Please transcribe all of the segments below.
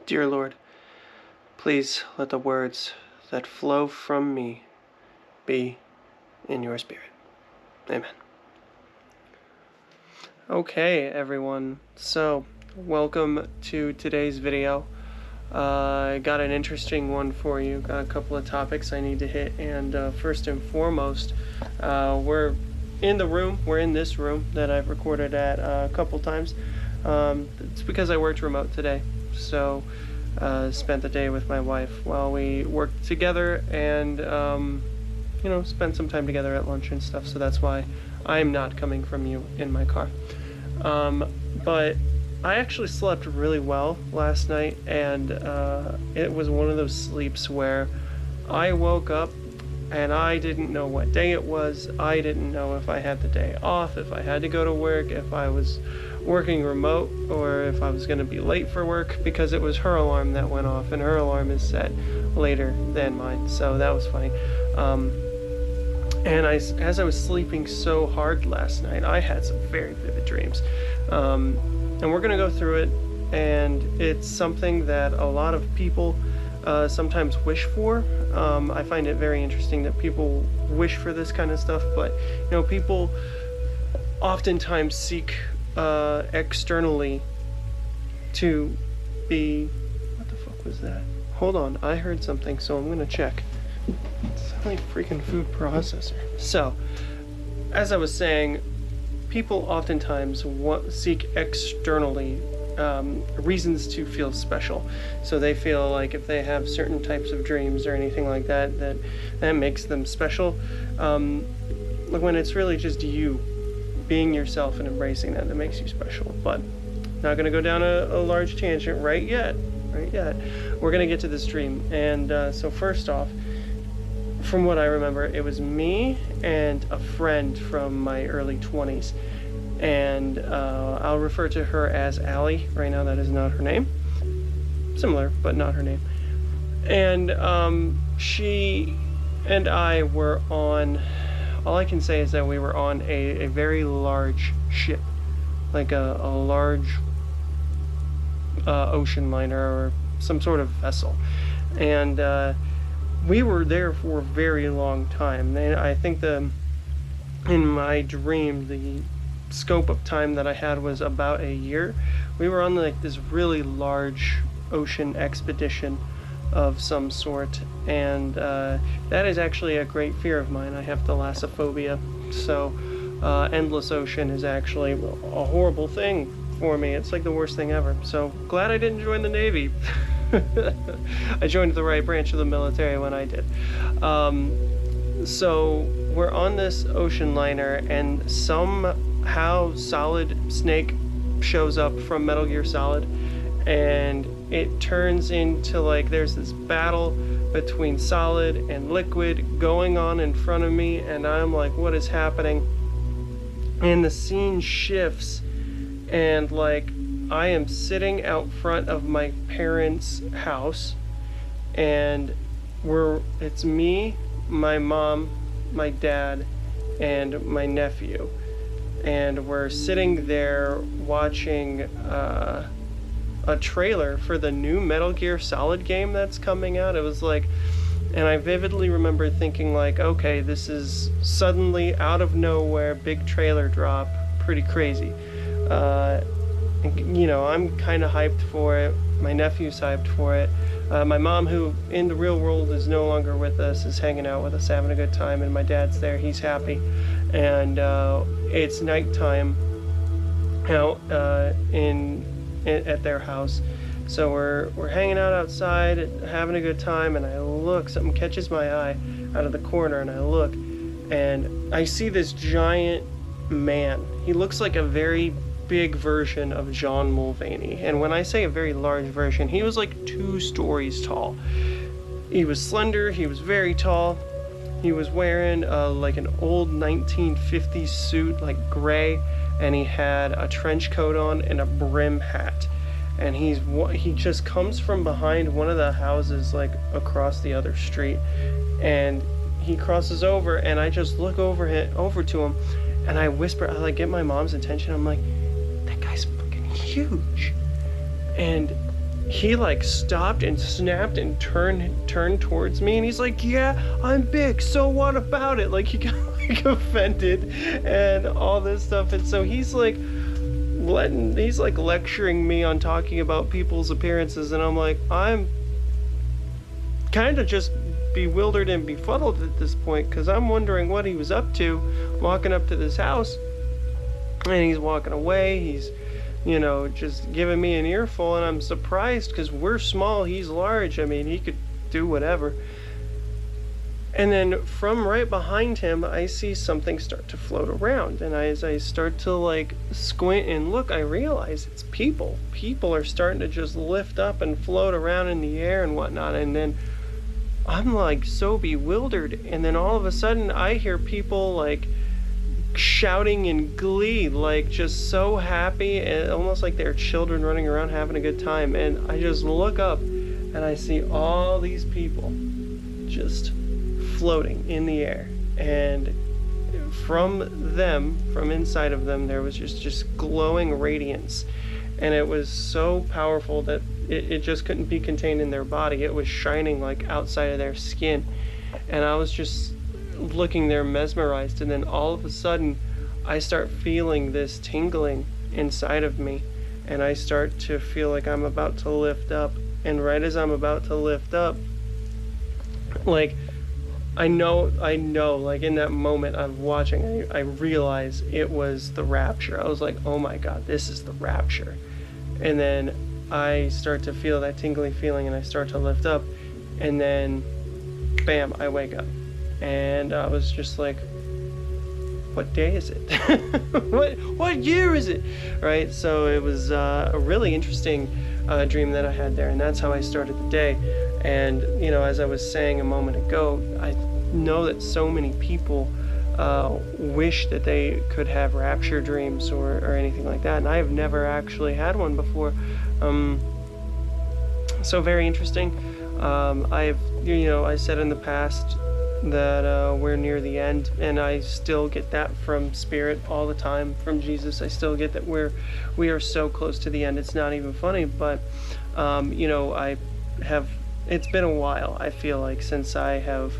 Dear Lord, please let the words that flow from me be in your spirit. Amen. Okay, everyone. So, welcome to today's video. I got an interesting one for you. Got a couple of topics I need to hit, and first and foremost, we're in this room that I've recorded at a couple times. It's because I worked remote today, so spent the day with my wife while we worked together, and spent some time together at lunch and stuff. So that's why I'm not coming from you in my car. But I actually slept really well last night, and it was one of those sleeps where I woke up and I didn't know what day it was. I didn't know if I had the day off, if I had to go to work, if I was working remote, or if I was going to be late for work, because it was her alarm that went off, and her alarm is set later than mine, so that was funny. And as I was sleeping so hard last night, I had some very vivid dreams. And we're going to go through it, and it's something that a lot of people sometimes wish for. I find it very interesting that people wish for this kind of stuff, but people oftentimes seek externally to be... What the fuck was that? Hold on, I heard something, so I'm going to check. It's like freaking food processor. So, as I was saying, people oftentimes seek externally reasons to feel special. So they feel like if they have certain types of dreams or anything like that, that makes them special. When it's really just you being yourself and embracing that makes you special. But not going to go down a large tangent right yet. We're going to get to this dream. And so first off, from what I remember, it was me and a friend from my early 20s. And I'll refer to her as Allie. Right now, that is not her name. Similar, but not her name. And she and I were on... All I can say is that we were on a very large ship. Like a large ocean liner or some sort of vessel. And we were there for a very long time. And I think in my dream, the scope of time that I had was about a year. We were on this really large ocean expedition of some sort, and that is actually a great fear of mine. I have thalassophobia, so endless ocean is actually a horrible thing for me. It's like the worst thing ever. So glad I didn't join the Navy. I joined the right branch of the military when I did. So we're on this ocean liner, and somehow Solid Snake shows up from Metal Gear Solid, and it turns into there's this battle between Solid and Liquid going on in front of me, and I'm like, what is happening? And the scene shifts, and I am sitting out front of my parents' house, and it's me, my mom, my dad, and my nephew, and we're sitting there watching a trailer for the new Metal Gear Solid game that's coming out. It was and I vividly remember thinking okay, this is suddenly out of nowhere, big trailer drop, pretty crazy. I'm kind of hyped for it. My nephew's hyped for it. My mom, who in the real world is no longer with us, is hanging out with us, having a good time, and my dad's there. He's happy. And it's nighttime out at their house. So we're hanging out outside, having a good time, and I look, something catches my eye out of the corner, and I look, and I see this giant man. He looks like a very big version of John Mulvaney. And when I say a very large version, he was 2 stories tall. He was slender, he was very tall. He was wearing an old 1950s suit, gray, and he had a trench coat on and a brim hat. And he just comes from behind one of the houses across the other street, and he crosses over, and I just look over to him, and I whisper, I get my mom's attention. I'm like, that guy's fucking huge. And he like stopped and snapped and turned towards me, and he's like, yeah, I'm big, so what about it? Like, he got like offended and all this stuff. And so he's like lecturing me on talking about people's appearances, and I'm like, I'm kind of just bewildered and befuddled at this point, because I'm wondering what he was up to walking up to this house. And he's walking away, he's, you know, just giving me an earful, and I'm surprised because we're small, he's large. I mean, he could do whatever. And then from right behind him, I see something start to float around, and as I start to like squint and look, I realize it's people. People are starting to just lift up and float around in the air and whatnot. And then I'm like so bewildered, and then all of a sudden I hear people like shouting in glee, like just so happy, and almost like they're children running around having a good time. And I just look up and I see all these people just floating in the air, and from them, from inside of them, there was just glowing radiance, and it was so powerful that it just couldn't be contained in their body. It was shining like outside of their skin, and I was just looking there mesmerized. And then all of a sudden I start feeling this tingling inside of me, and I start to feel like I'm about to lift up. And right as I'm about to lift up, like I know, like in that moment I'm watching, I realize it was the rapture. I was like, oh my God, this is the rapture. And then I start to feel that tingly feeling, and I start to lift up, and then bam, I wake up. And I was just like, what day is it? what year is it? Right? So it was a really interesting dream that I had there, and that's how I started the day. And, you know, as I was saying a moment ago, I know that so many people wish that they could have rapture dreams or anything like that, and I have never actually had one before. So very interesting. I said in the past that we're near the end, and I still get that from Spirit all the time, from Jesus. I still get that we are so close to the end. It's not even funny, but it's been a while, I feel like, since I have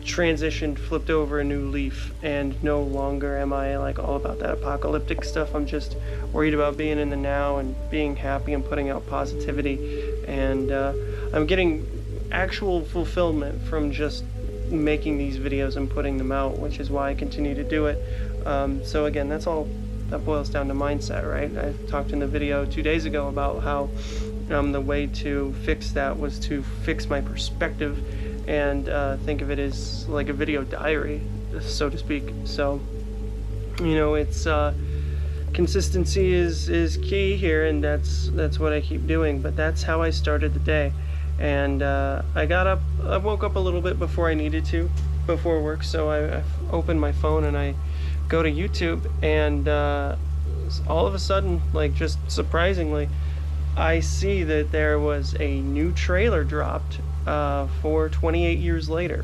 transitioned, flipped over a new leaf, and no longer am I like all about that apocalyptic stuff. I'm just worried about being in the now and being happy and putting out positivity, and I'm getting actual fulfillment from just making these videos and putting them out, which is why I continue to do it. So again, that boils down to mindset, right? I talked in the video 2 days ago about how the way to fix that was to fix my perspective and think of it as like a video diary, so to speak. So, you know, it's consistency is key here, and that's what I keep doing. But that's how I started the day. And I woke up a little bit before I needed to, before work, so I opened my phone and I go to YouTube, and all of a sudden, like just surprisingly, I see that there was a new trailer dropped for 28 years later.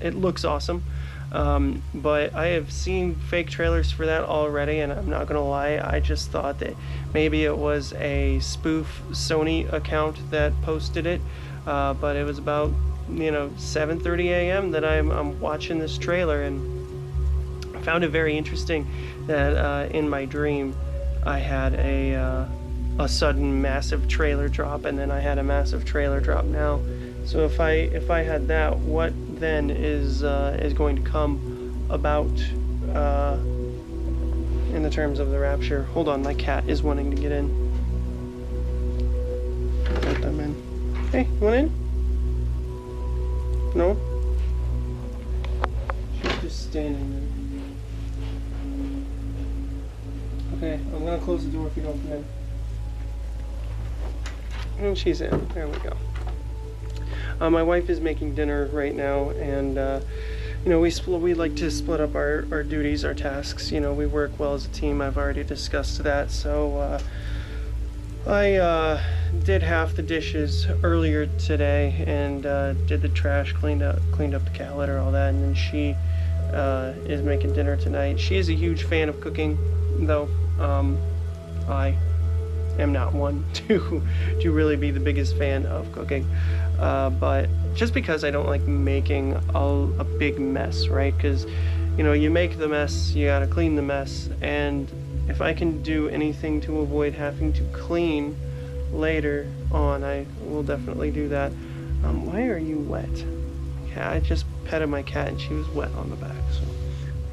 It looks awesome. But I have seen fake trailers for that already, and I'm not gonna lie, I just thought that maybe it was a spoof Sony account that posted it, but it was about 7:30 a.m. that I'm watching this trailer, and I found it very interesting that in my dream I had a sudden massive trailer drop, and then I had a massive trailer drop now. So if I had that, what then is going to come about in the terms of the rapture? Hold on, my cat is wanting to get in. Let them in. Hey, you want in? No? She's just standing there. Okay, I'm gonna close the door if you don't come in. And she's in. There we go. My wife is making dinner right now, and we like to split up our duties, our tasks. We work well as a team. I've already discussed that. So I did half the dishes earlier today, and did the trash, cleaned up the cat litter, all that, and then she is making dinner tonight. She is a huge fan of cooking, though. I am not one to really be the biggest fan of cooking, but just because I don't like making a big mess, right? Because you make the mess, you gotta clean the mess, and if I can do anything to avoid having to clean later on, I will definitely do that. Why are you wet? Yeah, I just petted my cat and she was wet on the back, so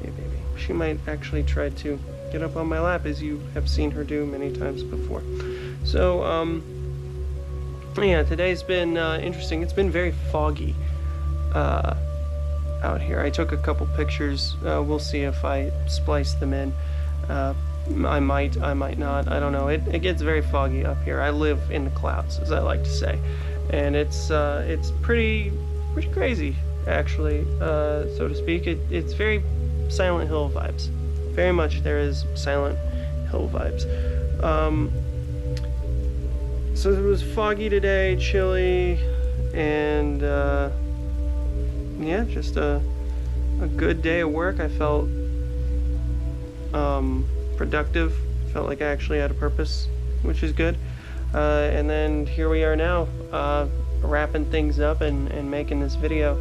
hey baby. She might actually try to get up on my lap, as you have seen her do many times before. So, yeah, today's been interesting. It's been very foggy out here. I took a couple pictures. We'll see if I splice them in. I might not. I don't know. It gets very foggy up here. I live in the clouds, as I like to say, and it's pretty crazy, actually, so to speak. It's very Silent Hill vibes. Very much there is Silent Hill vibes. So it was foggy today, chilly, and yeah, just a good day of work. I felt productive. Felt like I actually had a purpose, which is good. And then here we are now, wrapping things up and making this video.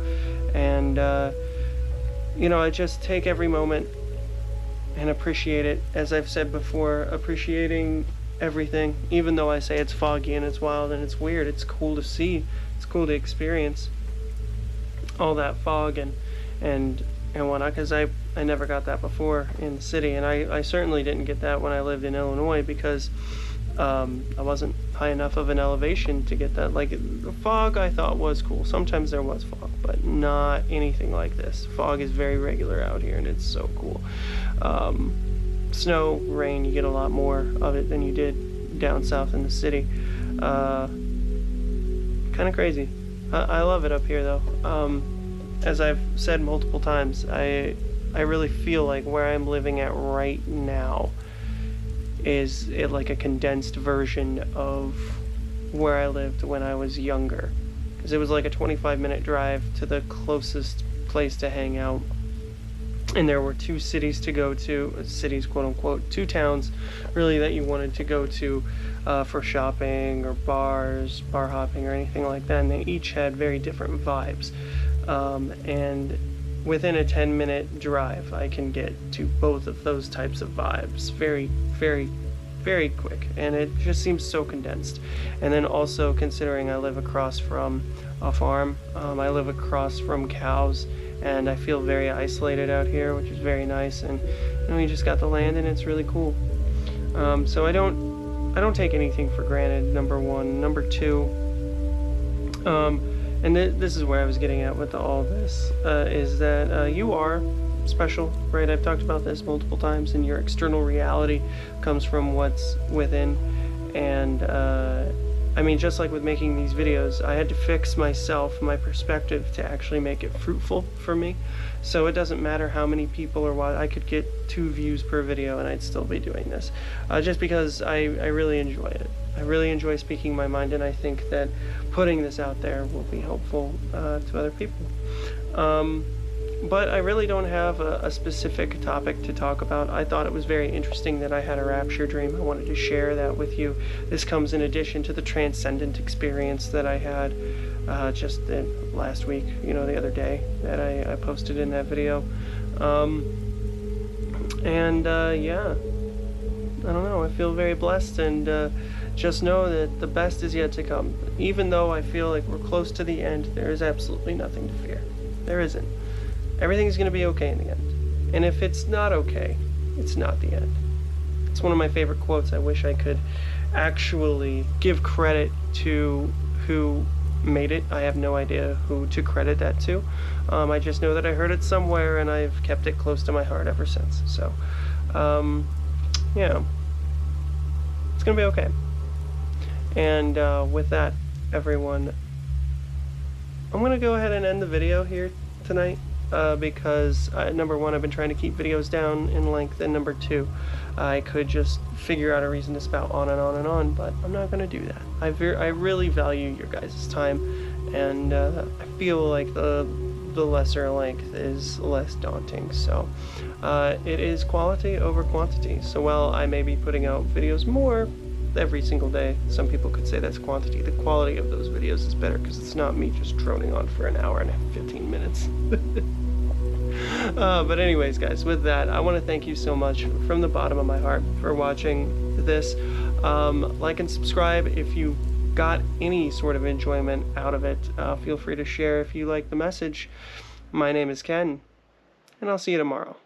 And I just take every moment and appreciate it. As I've said before, appreciating everything, even though I say it's foggy and it's wild and it's weird. It's cool to see. It's cool to experience all that fog and whatnot, because I never got that before in the city, and I certainly didn't get that when I lived in Illinois, because I wasn't high enough of an elevation to get that. Like, the fog I thought was cool. Sometimes there was fog, but not anything like this. Fog is very regular out here, and it's so cool. Snow, rain, you get a lot more of it than you did down south in the city. Kind of crazy. I love it up here, though. As I've said multiple times, I really feel like where I'm living at right now is like a condensed version of where I lived when I was younger. Because it was like a 25-minute drive to the closest place to hang out. And there were two cities to go to, cities, quote unquote, two towns, really, that you wanted to go to for shopping or bars, bar hopping, or anything like that. And they each had very different vibes. And within a 10-minute drive, I can get to both of those types of vibes very, very, very quick. And it just seems so condensed. And then also, considering I live across from a farm, I live across from cows, and I feel very isolated out here, which is very nice. And we just got the land, and it's really cool. So I don't take anything for granted, number one. Number two, and this is where I was getting at with all this, is that you are special, right? I've talked about this multiple times, and your external reality comes from what's within. And I mean, just like with making these videos, I had to fix myself, my perspective, to actually make it fruitful for me. So it doesn't matter how many people or what. I could get 2 views per video and I'd still be doing this, just because I really enjoy it. I really enjoy speaking my mind, and I think that putting this out there will be helpful to other people. But I really don't have a specific topic to talk about. I thought it was very interesting that I had a rapture dream. I wanted to share that with you. This comes in addition to the transcendent experience that I had just last week, the other day, that I posted in that video. Yeah, I don't know. I feel very blessed, and just know that the best is yet to come. Even though I feel like we're close to the end, there is absolutely nothing to fear. There isn't. Everything's going to be okay in the end. And if it's not okay, it's not the end. It's one of my favorite quotes. I wish I could actually give credit to who made it. I have no idea who to credit that to. I just know that I heard it somewhere, and I've kept it close to my heart ever since. So, yeah. It's going to be okay. And with that, everyone, I'm going to go ahead and end the video here tonight. Because number one, I've been trying to keep videos down in length, and number two, I could just figure out a reason to spout on and on and on, but I'm not going to do that. I really value your guys' time, and I feel like the lesser length is less daunting. So it is quality over quantity. So while I may be putting out videos more, every single day. Some people could say that's quantity. The quality of those videos is better because it's not me just droning on for an hour and 15 minutes. But anyways, guys, with that, I want to thank you so much from the bottom of my heart for watching this. Like and subscribe if you got any sort of enjoyment out of it. Feel free to share if you like the message. My name is Ken, and I'll see you tomorrow.